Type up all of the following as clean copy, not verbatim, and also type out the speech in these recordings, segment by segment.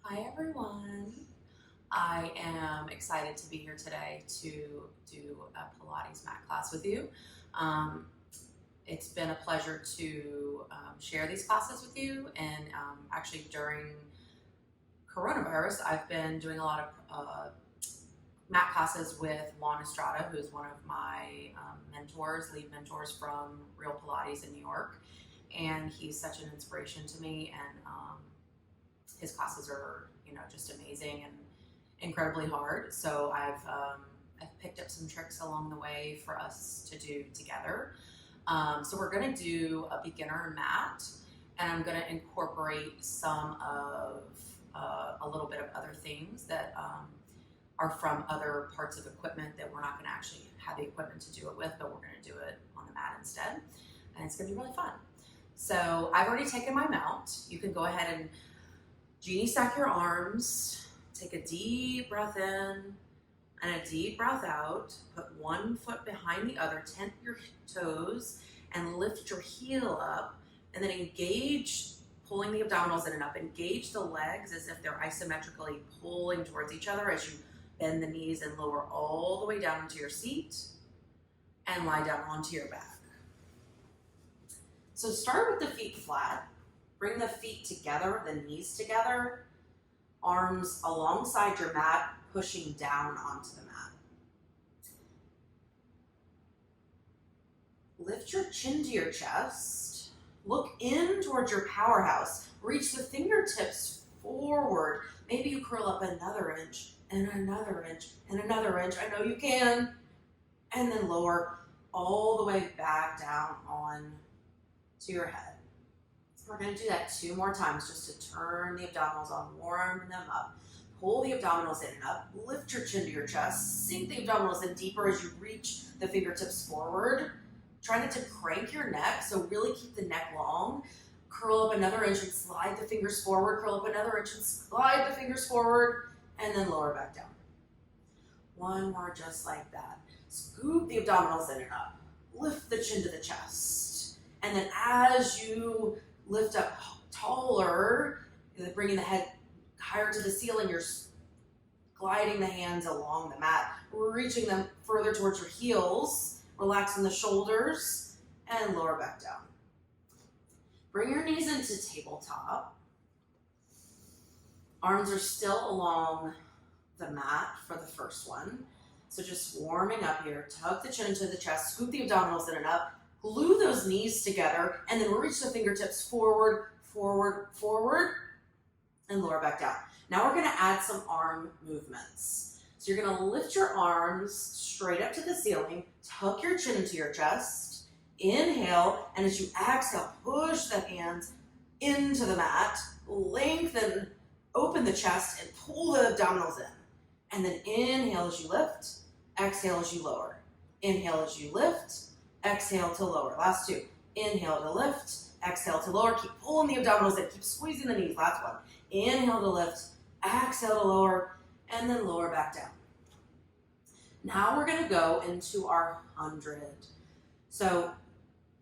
Hi everyone. I am excited to be here today to do a Pilates mat class with you. Um, it's been a pleasure to share these classes with you, and actually during coronavirus I've been doing a lot of mat classes with Juan Estrada, who's one of my lead mentors from Real Pilates in New York, and he's such an inspiration to me, and his classes are, just amazing and incredibly hard. So I've picked up some tricks along the way for us to do together. So we're going to do a beginner mat, and I'm going to incorporate some of a little bit of other things that are from other parts of equipment that we're not going to actually have the equipment to do it with, but we're going to do it on the mat instead, and it's going to be really fun. So I've already taken my mount. You can go ahead and genie stack your arms, take a deep breath in and a deep breath out. Put one foot behind the other, tent your toes, and lift your heel up, and then engage, pulling the abdominals in and up. Engage the legs as if they're isometrically pulling towards each other as you bend the knees and lower all the way down into your seat and lie down onto your back. So start with the feet flat. Bring the feet together, the knees together, arms alongside your mat, pushing down onto the mat. Lift your chin to your chest. Look in towards your powerhouse. Reach the fingertips forward. Maybe you curl up another inch and another inch and another inch. I know you can. And then lower all the way back down on to your head. We're going to do that 2 more times just to turn the abdominals on, warm them up. Pull the abdominals in and up, lift your chin to your chest, sink the abdominals in deeper as you reach the fingertips forward. Try not to crank your neck, so really keep the neck long. Curl up another inch and slide the fingers forward, curl up another inch and slide the fingers forward, and then lower back down. 1 more just like that. Scoop the abdominals in and up. Lift the chin to the chest. And then as you lift up taller, bringing the head higher to the ceiling, you're gliding the hands along the mat, reaching them further towards your heels, relaxing the shoulders, and lower back down. Bring your knees into tabletop. Arms are still along the mat for the first one. So just warming up here, tug the chin into the chest, scoop the abdominals in and up, glue those knees together, and then reach the fingertips forward, forward, forward, and lower back down. Now we're gonna add some arm movements. So you're gonna lift your arms straight up to the ceiling, tuck your chin into your chest, inhale, and as you exhale, push the hands into the mat, lengthen, open the chest, and pull the abdominals in. And then inhale as you lift, exhale as you lower. Inhale as you lift, exhale to lower. Last 2. Inhale to lift, exhale to lower. Keep pulling the abdominals in, keep squeezing the knees. Last one. Inhale to lift, exhale to lower, and then lower back down. Now we're gonna go into our 100. So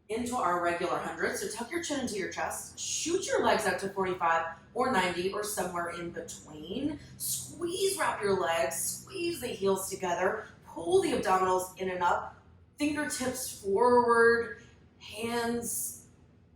into our regular 100. So tuck your chin into your chest, shoot your legs out to 45 or 90 or somewhere in between. Squeeze, wrap your legs, squeeze the heels together, pull the abdominals in and up, fingertips forward, hands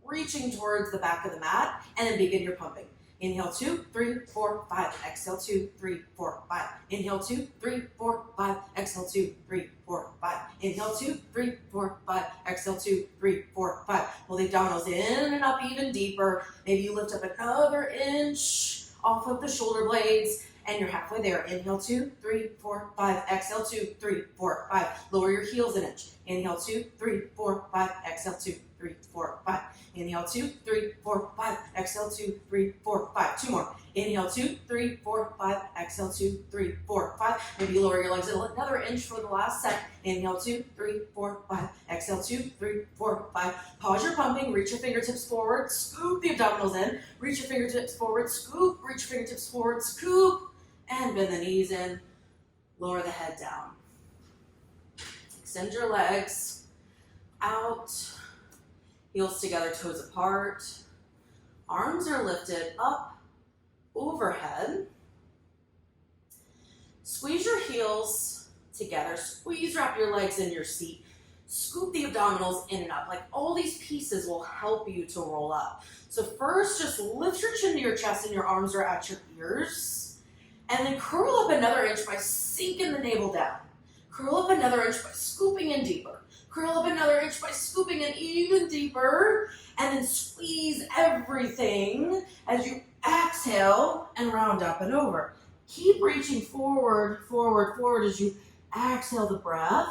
reaching towards the back of the mat, and then begin your pumping. Inhale 2, 3, 4, 5. Exhale 2, 3, 4, 5. Inhale 2, 3, 4, 5. Exhale 2, 3, 4, 5. Inhale 2, 3, 4, 5. Exhale 2, 3, 4, 5. Pull the abdominals in and up even deeper. Maybe you lift up another inch off of the shoulder blades, and you're halfway there. Inhale 2, 3, 4, 5. Exhale 2, 3, 4, 5. Lower your heels an inch. Inhale 2, 3, 4, 5. Exhale 2, 3, 4, 5. Inhale 2, 3, 4, 5. Exhale 2, 3, 4, 5. 2 more. Inhale 2, 3, 4, 5. Exhale 2, 3, 4, 5. Maybe you lower your legs another inch for the last set. Inhale 2, 3, 4, 5. Exhale 2, 3, 4, 5. Pause your pumping. Reach your fingertips forward. Scoop the abdominals in. Reach your fingertips forward. Scoop. Reach your fingertips forward. Scoop. And bend the knees in. Lower the head down. Extend your legs out. Heels together, toes apart. Arms are lifted up overhead. Squeeze your heels together. Squeeze, wrap your legs in your seat. Scoop the abdominals in and up. Like all these pieces will help you to roll up. So first, just lift your chin to your chest and your arms are at your ears. And then curl up another inch by sinking the navel down. Curl up another inch by scooping in deeper. Curl up another inch by scooping in even deeper. And then squeeze everything as you exhale and round up and over. Keep reaching forward, forward, forward as you exhale the breath.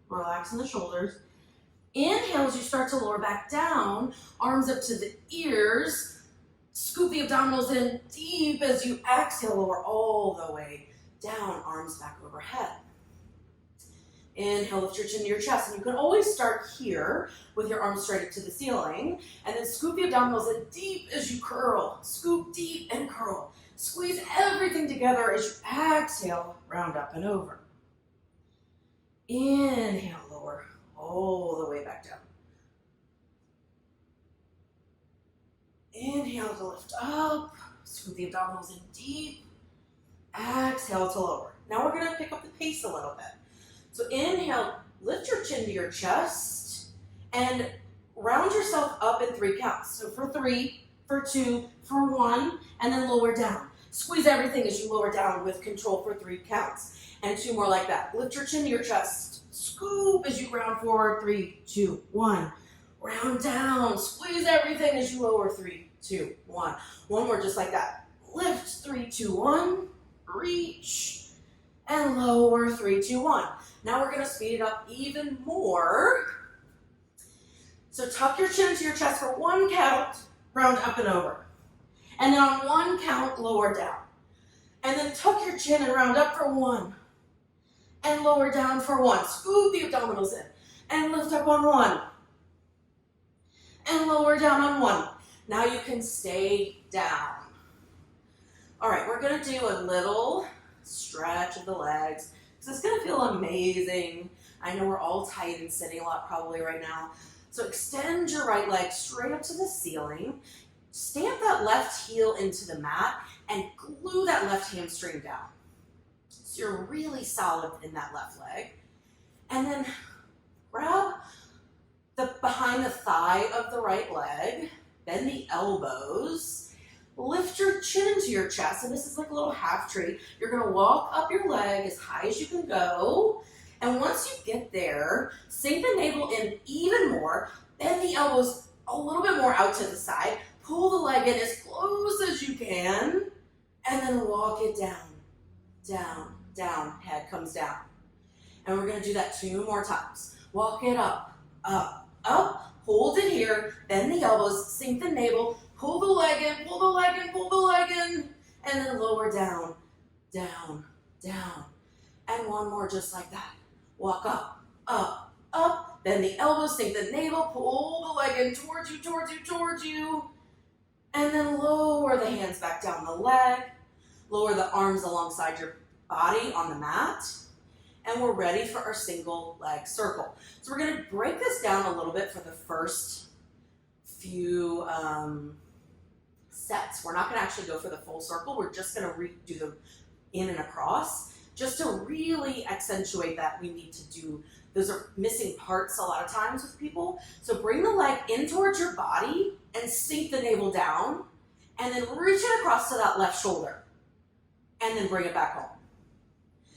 Relaxing the shoulders. Inhale as you start to lower back down, arms up to the ears. Scoop the abdominals in deep as you exhale, lower all the way down, arms back overhead. Inhale, lift your chin to your chest, and you can always start here with your arms straight up to the ceiling, and then scoop the abdominals in deep as you curl. Scoop deep and curl. Squeeze everything together as you exhale, round up and over. Inhale, lower all the way back down. Inhale to lift up, scoop the abdominals in deep. Exhale to lower. Now we're gonna pick up the pace a little bit. So inhale, lift your chin to your chest and round yourself up in 3 counts. So for 3, for 2, for 1, and then lower down. Squeeze everything as you lower down with control for 3 counts. And 2 more like that. Lift your chin to your chest. Scoop as you round forward. 3, 2, 1. Round down. Squeeze everything as you lower. 3, 2, 1. One more just like that. Lift. 3, 2, 1. Reach. And lower. 3, 2, 1. Now we're going to speed it up even more. So tuck your chin to your chest for 1 count. Round up and over. And then on 1 count, lower down. And then tuck your chin and round up for 1. And lower down for 1. Scoop the abdominals in. And lift up on 1. And lower down on 1. Now you can stay down. All right, we're going to do a little stretch of the legs. So it's going to feel amazing. I know we're all tight and sitting a lot probably right now. So extend your right leg straight up to the ceiling. Stamp that left heel into the mat and glue that left hamstring down. So you're really solid in that left leg. And then grab the behind the thigh of the right leg, bend the elbows, lift your chin into your chest, and this is like a little half tree. You're gonna walk up your leg as high as you can go, and once you get there, sink the navel in even more, bend the elbows a little bit more out to the side, pull the leg in as close as you can, and then walk it down, down, down, head comes down. And we're gonna do that 2 more times. Walk it up, up, up, hold it here, bend the elbows, sink the navel, pull the leg in, pull the leg in, pull the leg in, and then lower down, down, down. And 1 more just like that. Walk up, up, up, bend the elbows, sink the navel, pull the leg in towards you, towards you, towards you, and then lower the hands back down the leg, lower the arms alongside your body on the mat, and we're ready for our single leg circle. So we're gonna break this down a little bit for the first few sets. We're not gonna actually go for the full circle. We're just gonna do the in and across, just to really accentuate that we need to do, those are missing parts a lot of times with people. So bring the leg in towards your body and sink the navel down, and then reach it across to that left shoulder, and then bring it back home.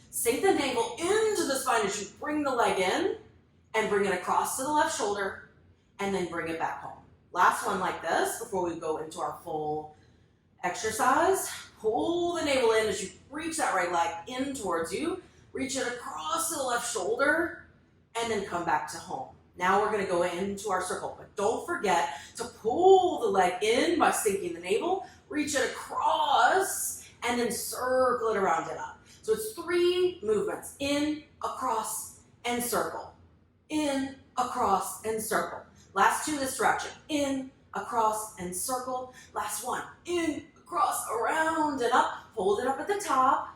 Sink the navel into the spine as you bring the leg in, and bring it across to the left shoulder, and then bring it back home. Last one like this before we go into our full exercise. Pull the navel in as you reach that right leg in towards you, reach it across to the left shoulder, and then come back to home. Now we're gonna go into our circle, but don't forget to pull the leg in by sinking the navel, reach it across, and then circle it around and up. So it's 3 movements, in, across, and circle. In, across, and circle. Last 2 this direction, in, across, and circle. Last 1, in, across, around, and up. Hold it up at the top.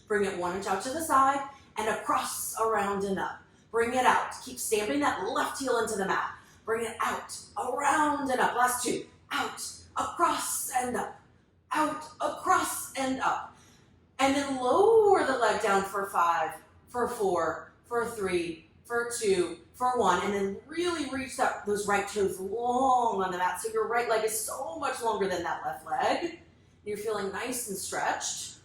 Bring it 1 inch out to the side, and across, around, and up. Bring it out. Keep stamping that left heel into the mat. Bring it out, around, and up. Last 2, out, across, and up. out, across, and up. And then lower the leg down for 5, for 4, for 3, for 2, for 1, and then really reach those right toes long on the mat. So your right leg is so much longer than that left leg. You're feeling nice and stretched.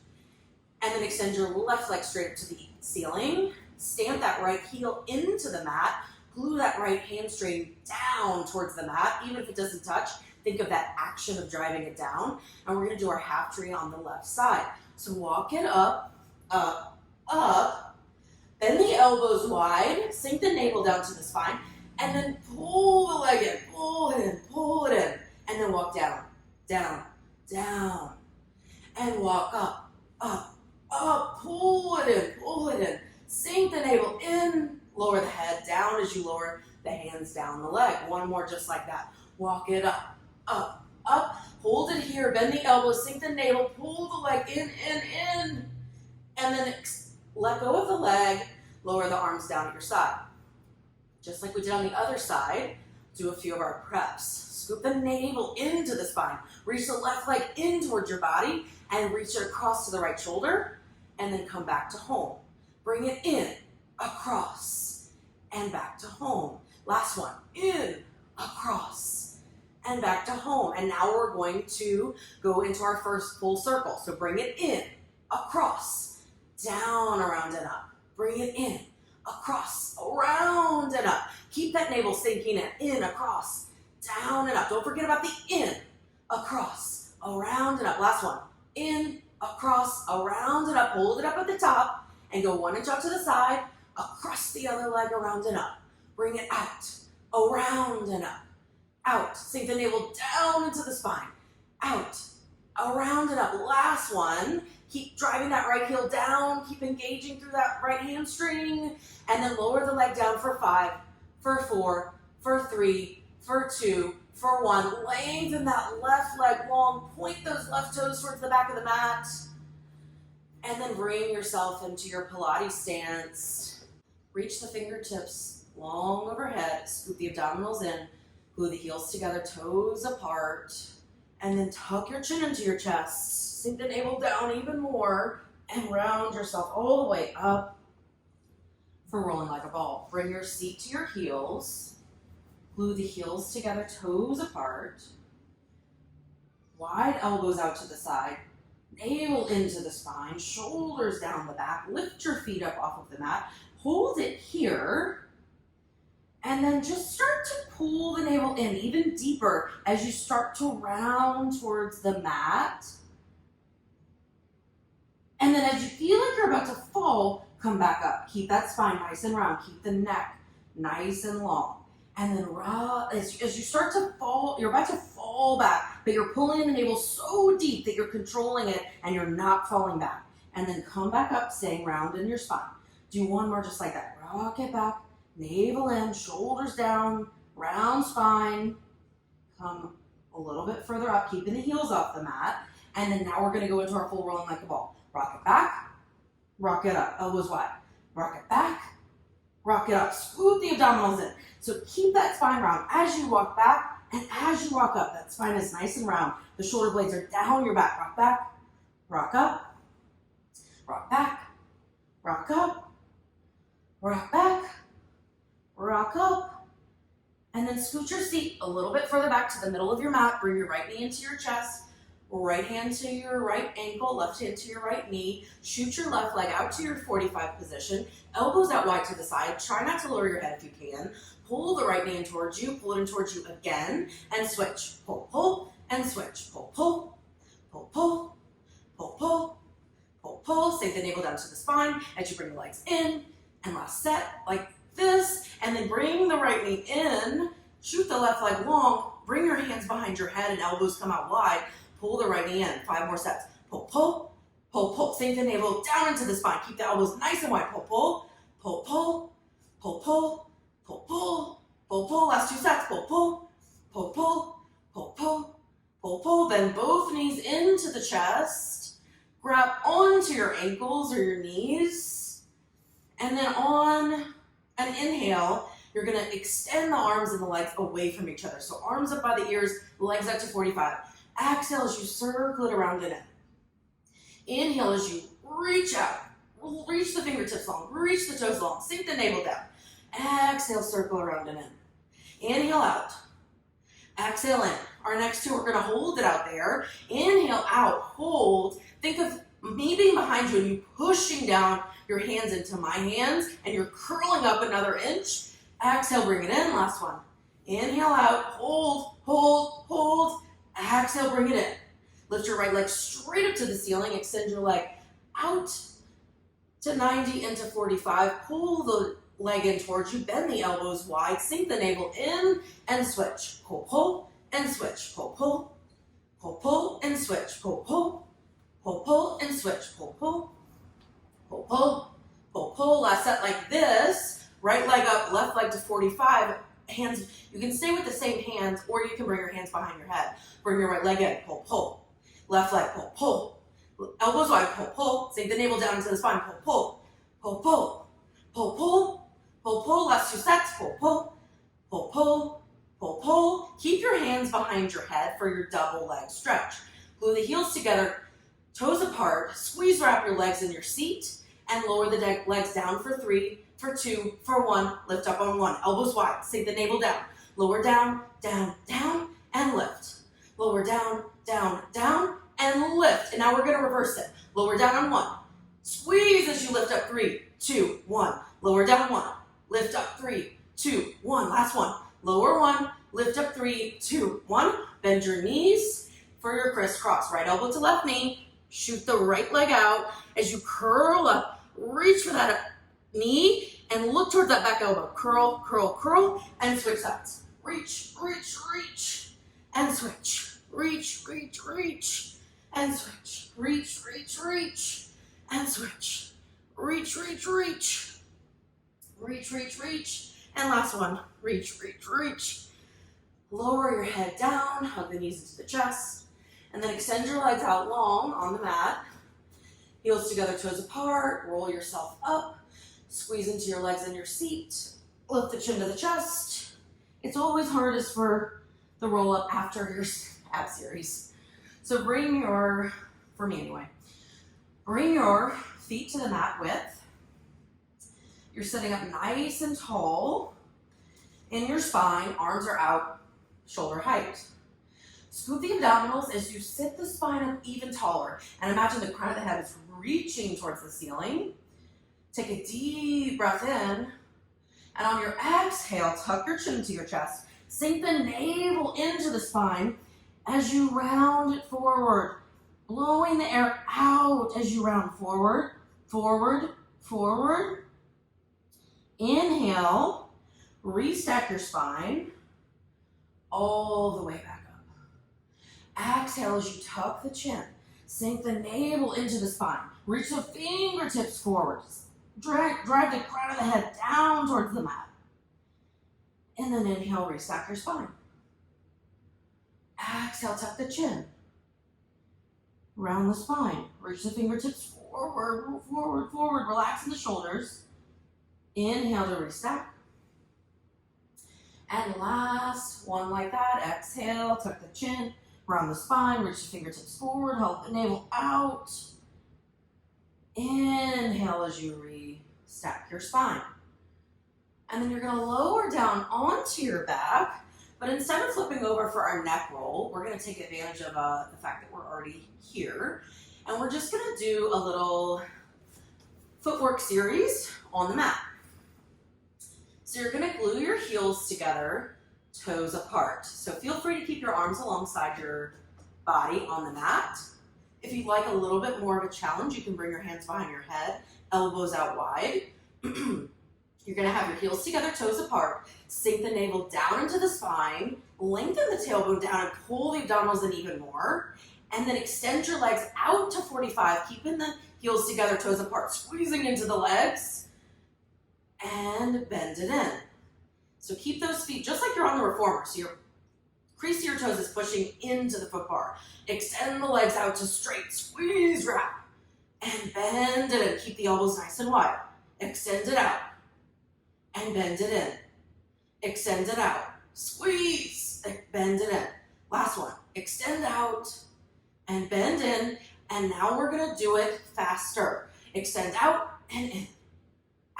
And then extend your left leg straight up to the ceiling. Stamp that right heel into the mat. Glue that right hamstring down towards the mat, even if it doesn't touch. Think of that action of driving it down. And we're gonna do our half tree on the left side. So walk it up, up, up. Bend the elbows wide. Sink the navel down to the spine. And then pull the leg in, pull it in, pull it in. And then walk down, down, down. And walk up, up, up. Pull it in. Sink the navel in. Lower the head down as you lower the hands down the leg. One more just like that. Walk it up, up, up. Hold it here. Bend the elbows. Sink the navel. Pull the leg in. And then let go of the leg. Lower the arms down at your side. Just like we did on the other side, do a few of our preps. Scoop the navel into the spine. Reach the left leg in towards your body and reach it across to the right shoulder. And then come back to home. Bring it in, across, and back to home. Last one, in, across, and back to home. And now we're going to go into our first full circle. So bring it in, across, down, around, and up. Bring it in, across, around, and up. Keep that navel sinking in, across, down, and up. Don't forget about the in, across, around, and up. Last one, in, across, around, and up. Hold it up at the top and go 1 inch out to the side, across the other leg, around and up. Bring it out, around and up, out. Sink the navel down into the spine, out, around and up. Last one. Keep driving that right heel down. Keep engaging through that right hamstring. And then lower the leg down for 5, for 4, for 3, for 2, for 1. Lengthen that left leg long. Point those left toes towards the back of the mat. And then bring yourself into your Pilates stance. Reach the fingertips long overhead. Scoop the abdominals in. Glue the heels together, toes apart. And then tuck your chin into your chest. Sink the navel down even more. And round yourself all the way up for rolling like a ball. Bring your seat to your heels. Glue the heels together, toes apart. Wide elbows out to the side. Navel into the spine, shoulders down the back. Lift your feet up off of the mat. Hold it here. And then just start to pull the navel in even deeper as you start to round towards the mat. And then as you feel like you're about to fall, come back up. Keep that spine nice and round. Keep the neck nice and long. And then as you start to fall, you're about to fall back, but you're pulling in the navel so deep that you're controlling it and you're not falling back. And then come back up, staying round in your spine. Do one more just like that. Rock it back, navel in, shoulders down, round spine. Come a little bit further up, keeping the heels off the mat. And then now we're gonna go into our full rolling like a ball. Rock it back, rock it up, elbows wide. Rock it back, rock it up, scoop the abdominals in. So keep that spine round as you walk back and as you walk up. That spine is nice and round. The shoulder blades are down your back. Rock back, rock up, rock back, rock up, rock back, rock up. And then scoot your seat a little bit further back to the middle of your mat. Bring your right knee into your chest. Right hand to your right ankle, left hand to your right knee. Shoot your left leg out to your 45 position. Elbows out wide to the side. Try not to lower your head if you can. Pull the right knee in towards you. Pull it in towards you again. And switch. Pull, pull, and switch. Pull, pull, pull, pull, pull, pull, pull, pull. Sink the navel down to the spine as you bring the legs in. And last set like this. And then bring the right knee in. Shoot the left leg long. Bring your hands behind your head and elbows come out wide. Pull the right knee in. 5 more sets. Pull, pull, pull, pull. Sink the navel down into the spine. Keep the elbows nice and wide. Pull, pull, pull, pull, pull, pull, pull, pull, pull, pull. Last 2 sets. Pull, pull, pull, pull, pull, pull, pull, pull. Bend both knees into the chest. Grab onto your ankles or your knees. And then on an inhale, you're gonna extend the arms and the legs away from each other. So arms up by the ears, legs out to 45. Exhale as you circle it around and in. Inhale as you reach out. Reach the fingertips long. Reach the toes long. Sink the navel down. Exhale, circle around and in. Inhale out. Exhale in. Our next two, we're going to hold it out there. Inhale out. Hold. Think of me being behind you and you pushing down your hands into my hands and you're curling up another inch. Exhale, bring it in. Last one. Inhale out. Hold, hold, hold. Exhale, bring it in. Lift your right leg straight up to the ceiling. Extend your leg out to 90 into 45. Pull the leg in towards you. Bend the elbows wide. Sink the navel in and switch. Pull, pull, and switch. Pull, pull, pull, pull, and switch. Pull, pull, pull, pull, and switch. Pull, pull, pull, pull, pull, pull. Last set like this. Right leg up, left leg to 45. Hands, you can stay with the same hands or you can bring your hands behind your head. Bring your right leg in. Pull, pull. Left leg, pull, pull. Elbows wide, pull, pull. Sink the navel down into the spine, pull, pull. Pull, pull. Pull, pull. Pull, pull. Last two sets, pull, pull. Pull, pull. Pull, pull. Keep your hands behind your head for your double leg stretch. Glue the heels together, toes apart. Squeeze, wrap your legs in your seat and lower the legs down for 3, for 2, for 1. Lift up on 1. Elbows wide. Sink the navel down. Lower down, down, down, and lift. Lower down, down, down, and lift. And now we're going to reverse it. Lower down on 1. Squeeze as you lift up 3, 2, 1. Lower down 1. Lift up 3, 2, 1. Last one. Lower 1. Lift up 3, 2, 1. Bend your knees for your crisscross. Right elbow to left knee. Shoot the right leg out as you curl up. Reach for that knee and look towards that back elbow. Curl, curl, curl, and switch sides. Reach, reach, reach, and switch. Reach, reach, reach, and switch. Reach, reach, reach, and switch. Reach, reach, reach. Reach, reach, reach. And last one. Reach, reach, reach. Lower your head down. Hug the knees into the chest. And then extend your legs out long on the mat. Heels together, toes apart. Roll yourself up. Squeeze into your legs in your seat. Lift the chin to the chest. It's always hardest for the roll up after your ab series. So bring your, for me anyway, bring your feet to the mat width. You're sitting up nice and tall in your spine. Arms are out, shoulder height. Scoop the abdominals as you sit the spine up even taller. And imagine the crown of the head is reaching towards the ceiling. Take a deep breath in. And on your exhale, tuck your chin to your chest. Sink the navel into the spine as you round it forward. Blowing the air out as you round forward, forward, forward. Inhale, restack your spine all the way back up. Exhale as you tuck the chin. Sink the navel into the spine. Reach the fingertips forward. Drag the crown of the head down towards the mat. And then inhale, restack your spine. Exhale, tuck the chin. Round the spine. Reach the fingertips forward, forward, forward. Relaxing the shoulders. Inhale to restack. And last one like that. Exhale, tuck the chin. Round the spine. Reach the fingertips forward. Help the navel out. Inhale as you restack your spine. And then you're going to lower down onto your back. But instead of flipping over for our neck roll, we're going to take advantage of the fact that we're already here. And we're just going to do a little footwork series on the mat. So you're going to glue your heels together, toes apart. So feel free to keep your arms alongside your body on the mat. If you'd like a little bit more of a challenge, you can bring your hands behind your head, elbows out wide. You're going to have your heels together, toes apart. Sink the navel down into the spine. Lengthen the tailbone down and pull the abdominals in even more. And then extend your legs out to 45, keeping the heels together, toes apart, squeezing into the legs. And bend it in. So keep those feet just like you're on the reformer. So your crease of your toes is pushing into the foot bar. Extend the legs out to straight. Squeeze, wrap. And bend it in. Keep the elbows nice and wide. Extend it out. And bend it in. Extend it out. Squeeze. Bend it in. Last one. Extend out and bend in. And now we're gonna do it faster. Extend out and in,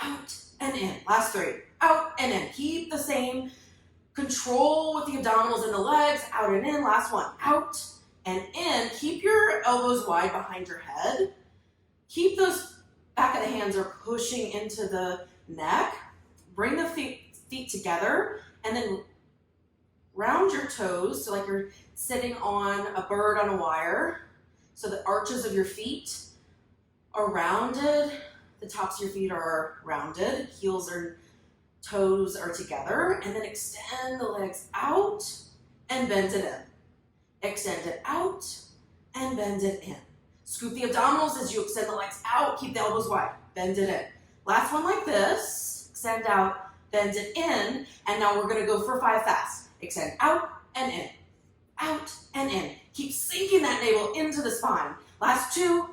out and in. Last three, out and in. Keep the same control with the abdominals and the legs, out and in. Last one, out and in. Keep your elbows wide behind your head. Keep those back of the hands are pushing into the neck. Bring the feet together and then round your toes so like you're sitting on a bird on a wire. So the arches of your feet are rounded. The tops of your feet are rounded. Heels or toes are together. And then extend the legs out and bend it in. Extend it out and bend it in. Scoop the abdominals as you extend the legs out. Keep the elbows wide. Bend it in. Last one like this. Extend out, bend it in. And now we're going to go for 5 fast. Extend out and in. Out and in. Keep sinking that navel into the spine. Last 2.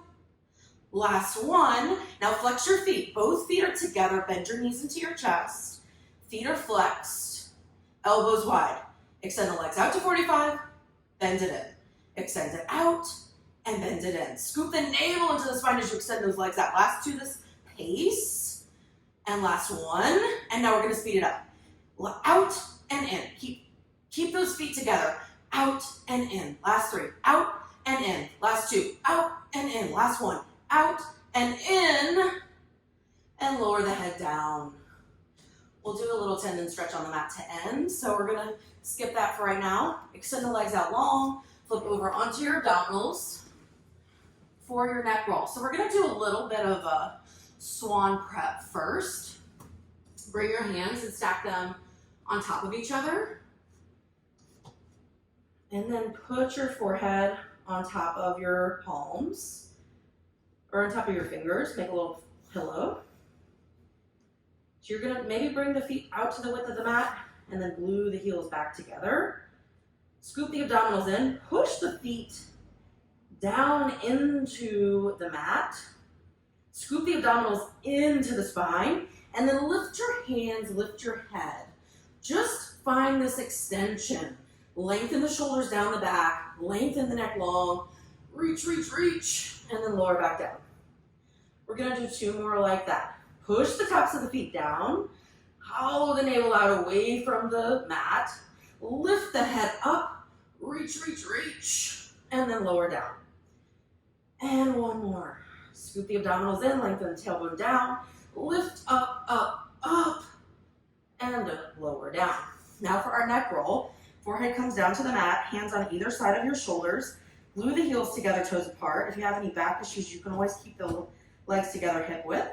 Last 1. Now flex your feet. Both feet are together. Bend your knees into your chest. Feet are flexed. Elbows wide. Extend the legs out to 45. Bend it in. Extend it out and bend it in. Scoop the navel into the spine as you extend those legs out. Last 2 this pace. And last 1. And now we're going to speed it up. Out and in. Keep those feet together. Out and in. Last 3. Out and in. Last 2. Out and in. Last 1. Out and in. And lower the head down. We'll do a little tendon stretch on the mat to end. So we're going to skip that for right now. Extend the legs out long. Flip over onto your abdominals for your neck roll. So we're going to do a little bit of a swan prep first. Bring your hands and stack them on top of each other. And then put your forehead on top of your palms, or on top of your fingers. Make a little pillow. So you're gonna maybe bring the feet out to the width of the mat and then glue the heels back together. Scoop the abdominals in, push the feet down into the mat. Scoop the abdominals into the spine, and then lift your hands, lift your head. Just find this extension. Lengthen the shoulders down the back, lengthen the neck long, reach, reach, reach, and then lower back down. We're gonna do 2 more like that. Push the tops of the feet down, hollow the navel out away from the mat, lift the head up, reach, reach, reach, and then lower down. And 1 more. Scoop the abdominals in, lengthen the tailbone down, lift up, up, up, and lower down. Now for our neck roll. Forehead comes down to the mat, hands on either side of your shoulders. Glue the heels together, toes apart. If you have any back issues, you can always keep the legs together hip width.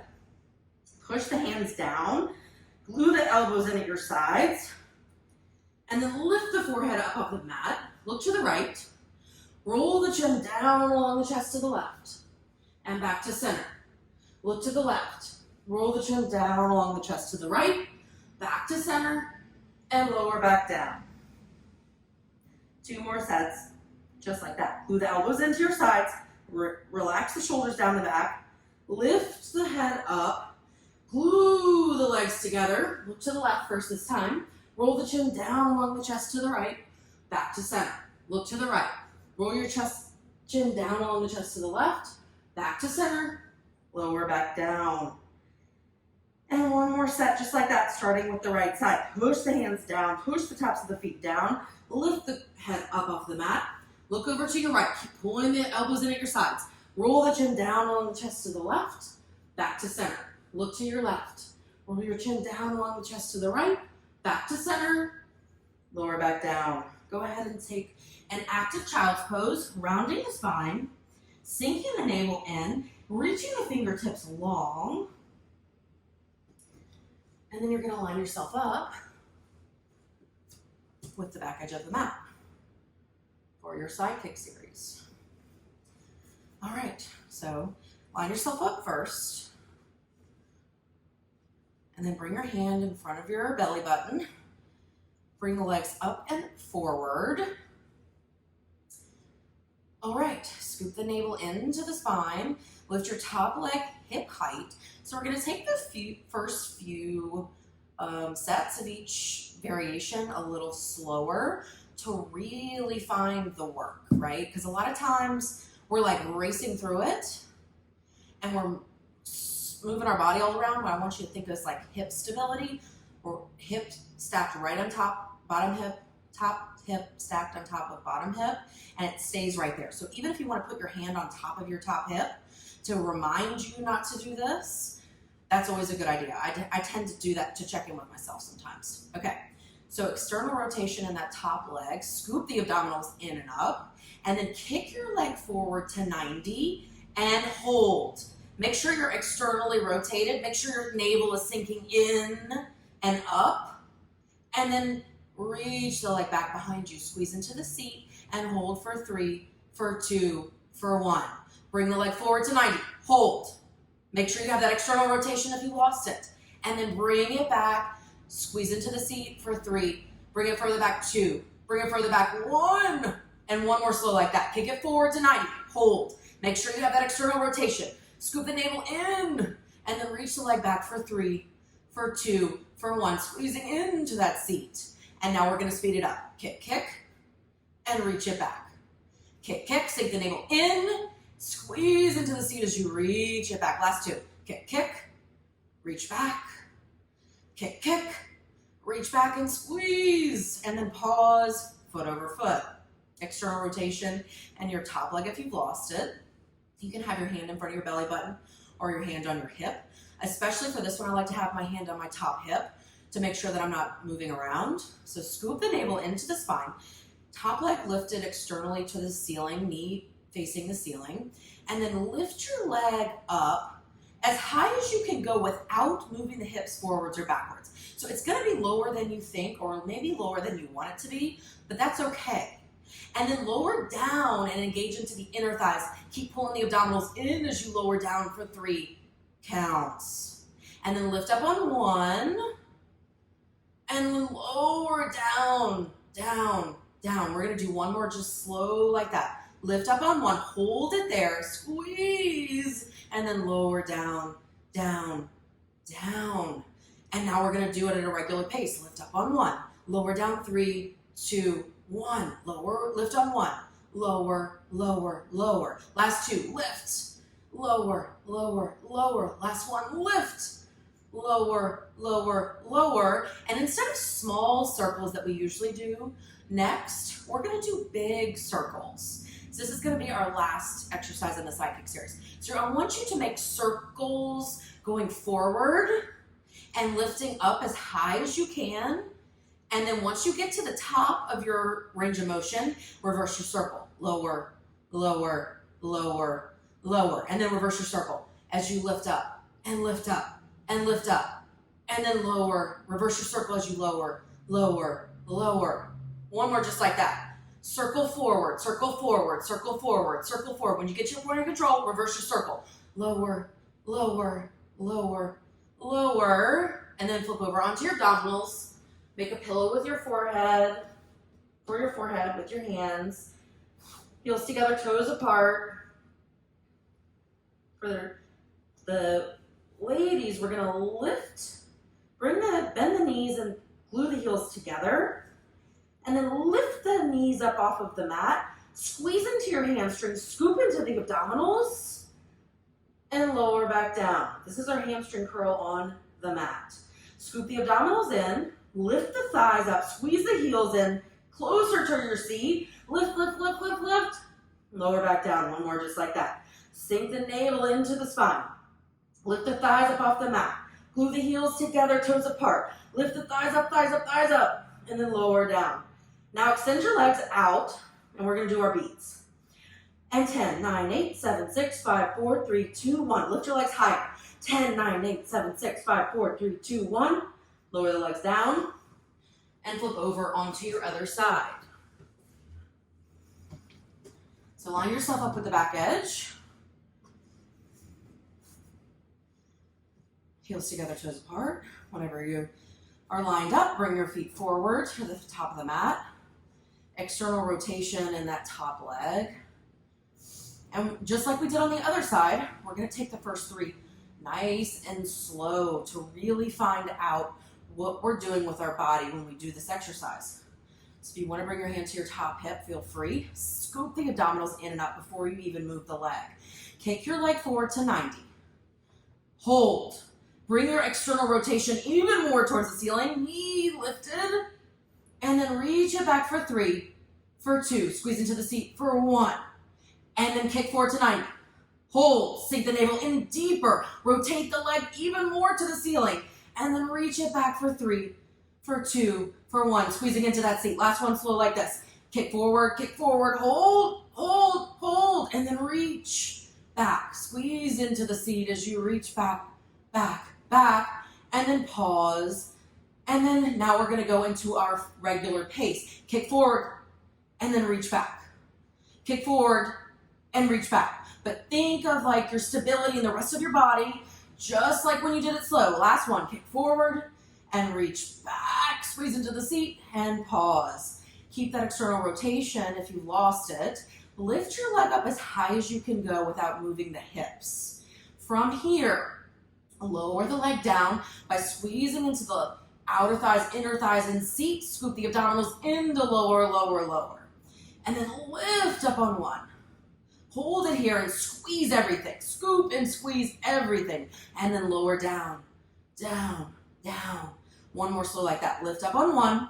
Push the hands down. Glue the elbows in at your sides. And then lift the forehead up off the mat. Look to the right. Roll the chin down along the chest to the left. And back to center. Look to the left. Roll the chin down along the chest to the right. Back to center. And lower back down. 2 more sets, just like that. Glue the elbows into your sides, relax the shoulders down the back, lift the head up, glue the legs together, look to the left first this time, roll the chin down along the chest to the right, back to center, look to the right, roll your chin down along the chest to the left, back to center, lower back down. And 1 more set just like that, starting with the right side. Push the hands down, push the tops of the feet down, lift the head up off the mat, look over to your right, keep pulling the elbows in at your sides. Roll the chin down along the chest to the left, back to center. Look to your left. Roll your chin down along the chest to the right, back to center, lower back down. Go ahead and take an active child's pose, rounding the spine, sinking the navel in, reaching the fingertips long, and then you're going to line yourself up with the back edge of the mat for your side kick series. All right, so line yourself up first, and then bring your hand in front of your belly button. Bring the legs up and forward. All right, scoop the navel into the spine. Lift your top leg hip height. So we're going to take the first few sets of each variation a little slower to really find the work, right? Because a lot of times we're like racing through it and we're moving our body all around. What I want you to think of is like hip stability, or hip stacked right on top, bottom hip, top hip stacked on top of bottom hip, and it stays right there. So even if you want to put your hand on top of your top hip to remind you not to do this, that's always a good idea. I tend to do that to check in with myself sometimes. Okay, so external rotation in that top leg, scoop the abdominals in and up, and then kick your leg forward to 90 and hold. Make sure you're externally rotated. Make sure your navel is sinking in and up, and then reach the leg back behind you. Squeeze into the seat and hold for 3, for 2, for 1. Bring the leg forward to 90. Hold. Make sure you have that external rotation if you lost it. And then bring it back. Squeeze into the seat for 3. Bring it further back, 2. Bring it further back, 1. And 1 more slow like that. Kick it forward to 90. Hold. Make sure you have that external rotation. Scoop the navel in. And then reach the leg back for 3, for 2, for 1. Squeezing into that seat. And now we're going to speed it up. Kick, kick, and reach it back. Kick, kick, sink the navel in. Squeeze into the seat as you reach it back. Last 2. Kick, kick, reach back. Kick, kick, reach back and squeeze. And then pause, foot over foot. External rotation and your top leg if you've lost it. You can have your hand in front of your belly button or your hand on your hip. Especially for this one, I like to have my hand on my top hip to make sure that I'm not moving around. So scoop the navel into the spine. Top leg lifted externally to the ceiling, knee facing the ceiling. And then lift your leg up as high as you can go without moving the hips forwards or backwards. So it's gonna be lower than you think, or maybe lower than you want it to be, but that's okay. And then lower down and engage into the inner thighs. Keep pulling the abdominals in as you lower down for 3 counts. And then lift up on 1, and lower down, down, down. We're gonna do 1 more just slow like that. Lift up on 1, hold it there, squeeze, and then lower down, down, down. And now we're gonna do it at a regular pace. Lift up on 1, lower down 3, 2, 1. Lower, lift on 1, lower, lower, lower. Last 2, lift, lower, lower, lower. Last 1, lift, lower, lower, lower. And instead of small circles that we usually do, next, we're gonna do big circles. So this is gonna be our last exercise in the side kick series. So I want you to make circles going forward and lifting up as high as you can. And then once you get to the top of your range of motion, reverse your circle. Lower, lower, lower, lower. And then reverse your circle as you lift up and lift up and lift up. And then lower, reverse your circle as you lower, lower, lower. 1 more just like that. Circle forward, circle forward, circle forward, circle forward. When you get to your point of control, reverse your circle. Lower, lower, lower, lower. And then flip over onto your abdominals. Make a pillow with your forehead, for your forehead with your hands. Heels together, toes apart. For the ladies, we're gonna lift, bend the knees and glue the heels together. And then lift the knees up off of the mat. Squeeze into your hamstrings, scoop into the abdominals, and lower back down. This is our hamstring curl on the mat. Scoop the abdominals in. Lift the thighs up, squeeze the heels in, closer to your seat. Lift, lift, lift, lift, lift. Lower back down, 1 more just like that. Sink the navel into the spine. Lift the thighs up off the mat. Glue the heels together, toes apart. Lift the thighs up, thighs up, thighs up. And then lower down. Now extend your legs out, and we're gonna do our beats. And 10, 9, 8, 7, 6, 5, 4, 3, 2, 1. Lift your legs higher. 10, 9, 8, 7, 6, 5, 4, 3, 2, 1. Lower the legs down and flip over onto your other side. So line yourself up with the back edge. Heels together, toes apart. Whenever you are lined up, bring your feet forward to the top of the mat. External rotation in that top leg. And just like we did on the other side, we're gonna take the first 3 nice and slow to really find out what we're doing with our body when we do this exercise. So if you want to bring your hand to your top hip, feel free. Scoop the abdominals in and up before you even move the leg. Kick your leg forward to 90. Hold. Bring your external rotation even more towards the ceiling. Knee lifted. And then reach it back for 3, for 2. Squeeze into the seat for 1. And then kick forward to 90. Hold. Sink the navel in deeper. Rotate the leg even more to the ceiling. And then reach it back for 3, for 2, for 1. Squeezing into that seat. Last one, slow like this. Kick forward, hold, hold, hold. And then reach back. Squeeze into the seat as you reach back, back, back. And then pause. And then now we're going to go into our regular pace. Kick forward and then reach back. Kick forward and reach back. But think of like your stability in the rest of your body, just like when you did it slow. Last one, kick forward and reach back. Squeeze into the seat and pause. Keep that external rotation if you lost it. Lift your leg up as high as you can go without moving the hips. From here, lower the leg down by squeezing into the outer thighs, inner thighs, and seat. Scoop the abdominals into lower, lower, lower. And then lift up on 1. Hold it here and squeeze everything. Scoop and squeeze everything. And then lower down, down, down. One more slow like that. Lift up on 1.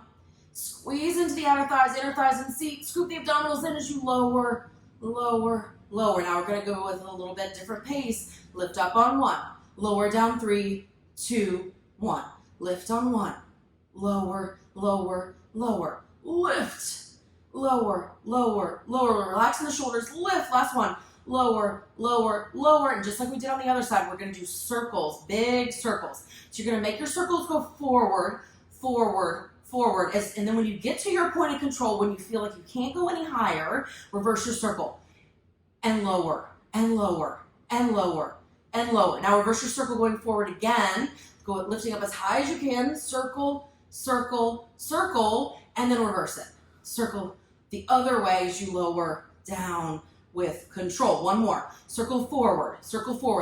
Squeeze into the outer thighs, inner thighs, and seat. Scoop the abdominals in as you lower, lower, lower. Now we're going to go with a little bit different pace. Lift up on 1. Lower down 3, 2, 1. Lift on 1. Lower, lower, lower. Lift. Lower, lower, lower. Relax in the shoulders. Lift. Last one. Lower, lower, lower. And just like we did on the other side, we're going to do circles, big circles. So you're going to make your circles go forward, forward, forward. And then when you get to your point of control, when you feel like you can't go any higher, reverse your circle. And lower, and lower, and lower, and lower. Now reverse your circle going forward again. Go lifting up as high as you can. Circle, circle, circle, and then reverse it. Circle the other way as you lower down with control. One more. Circle forward,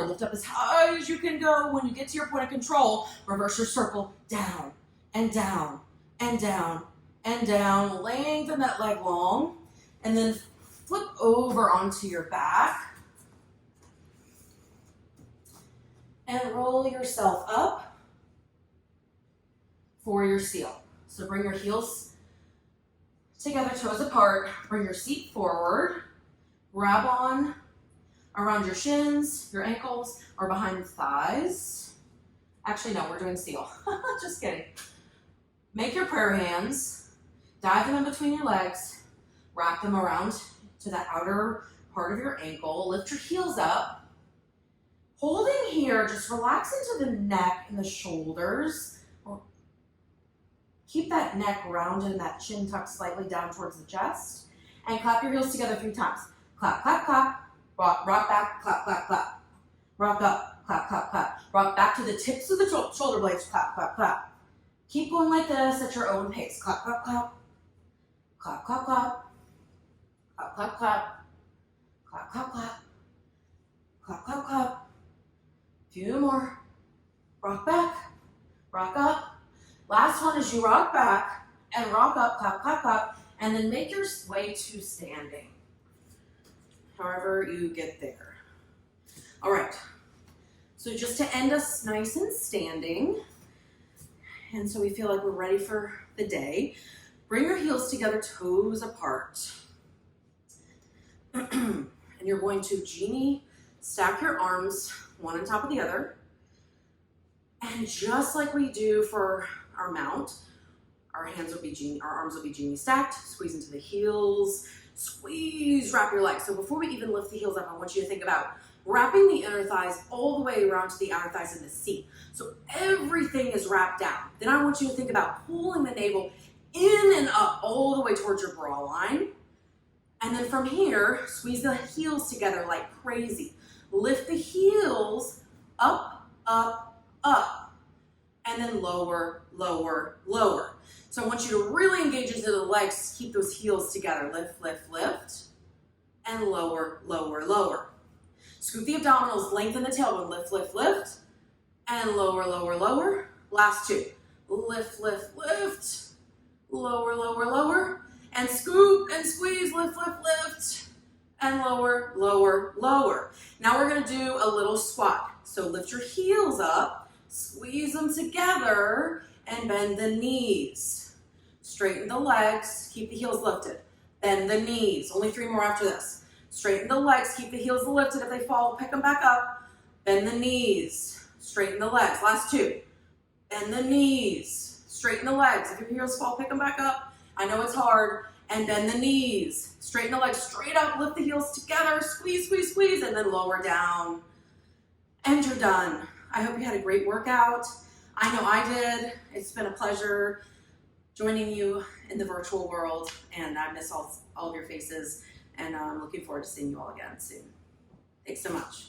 lift up as high as you can go. When you get to your point of control, reverse your circle down and down and down and down. Lengthen that leg long and then flip over onto your back and roll yourself up for your seal. So bring your heels together, toes apart, bring your seat forward, grab on around your shins, your ankles, or behind the thighs. Actually, no, we're doing seal. Just kidding. Make your prayer hands, dive them in between your legs, wrap them around to the outer part of your ankle, lift your heels up. Holding here, just relax into the neck and the shoulders. Keep that neck rounded and that chin tucked slightly down towards the chest. And clap your heels together 3 times. Clap, clap, clap. Rock back, clap, clap, clap. Rock up, clap, clap, clap. Rock back to the tips of the shoulder blades. Clap, clap, clap. Keep going like this at your own pace. Clap, clap, clap. Clap, clap, clap. Clap, clap, clap. Clap, clap, clap. Clap, clap, clap. Few more. Rock back. Rock up. Last one is you rock back and rock up, clap, clap, clap, and then make your way to standing. However you get there. All right. So just to end us nice and standing, and so we feel like we're ready for the day, bring your heels together, toes apart. And you're going to genie stack your arms one on top of the other. And just like we do for our mount, our arms will be genie stacked. Squeeze into the heels, squeeze, wrap your legs. So before we even lift the heels up, I want you to think about wrapping the inner thighs all the way around to the outer thighs in the seat. So everything is wrapped down. Then I want you to think about pulling the navel in and up all the way towards your bra line. And then from here, squeeze the heels together like crazy. Lift the heels up, up, up, and then lower, lower, lower. So I want you to really engage into the legs, keep those heels together. Lift, lift, lift, and lower, lower, lower. Scoop the abdominals, lengthen the tailbone, lift, lift, lift, and lower, lower, lower. Last 2. Lift, lift, lift, lower, lower, lower, and scoop and squeeze, lift, lift, lift, and lower, lower, lower. Now we're gonna do a little squat. So lift your heels up, squeeze them together, and bend the knees. Straighten the legs, keep the heels lifted. Bend the knees, only 3 more after this. Straighten the legs, keep the heels lifted. If they fall, pick them back up. Bend the knees, straighten the legs. Last 2. Bend the knees, straighten the legs. If your heels fall, pick them back up. I know it's hard. And bend the knees, straighten the legs straight up, lift the heels together, squeeze, squeeze, squeeze, and then lower down. And you're done. I hope you had a great workout. I know I did. It's been a pleasure joining you in the virtual world, and I miss all of your faces, and I'm looking forward to seeing you all again soon. Thanks so much.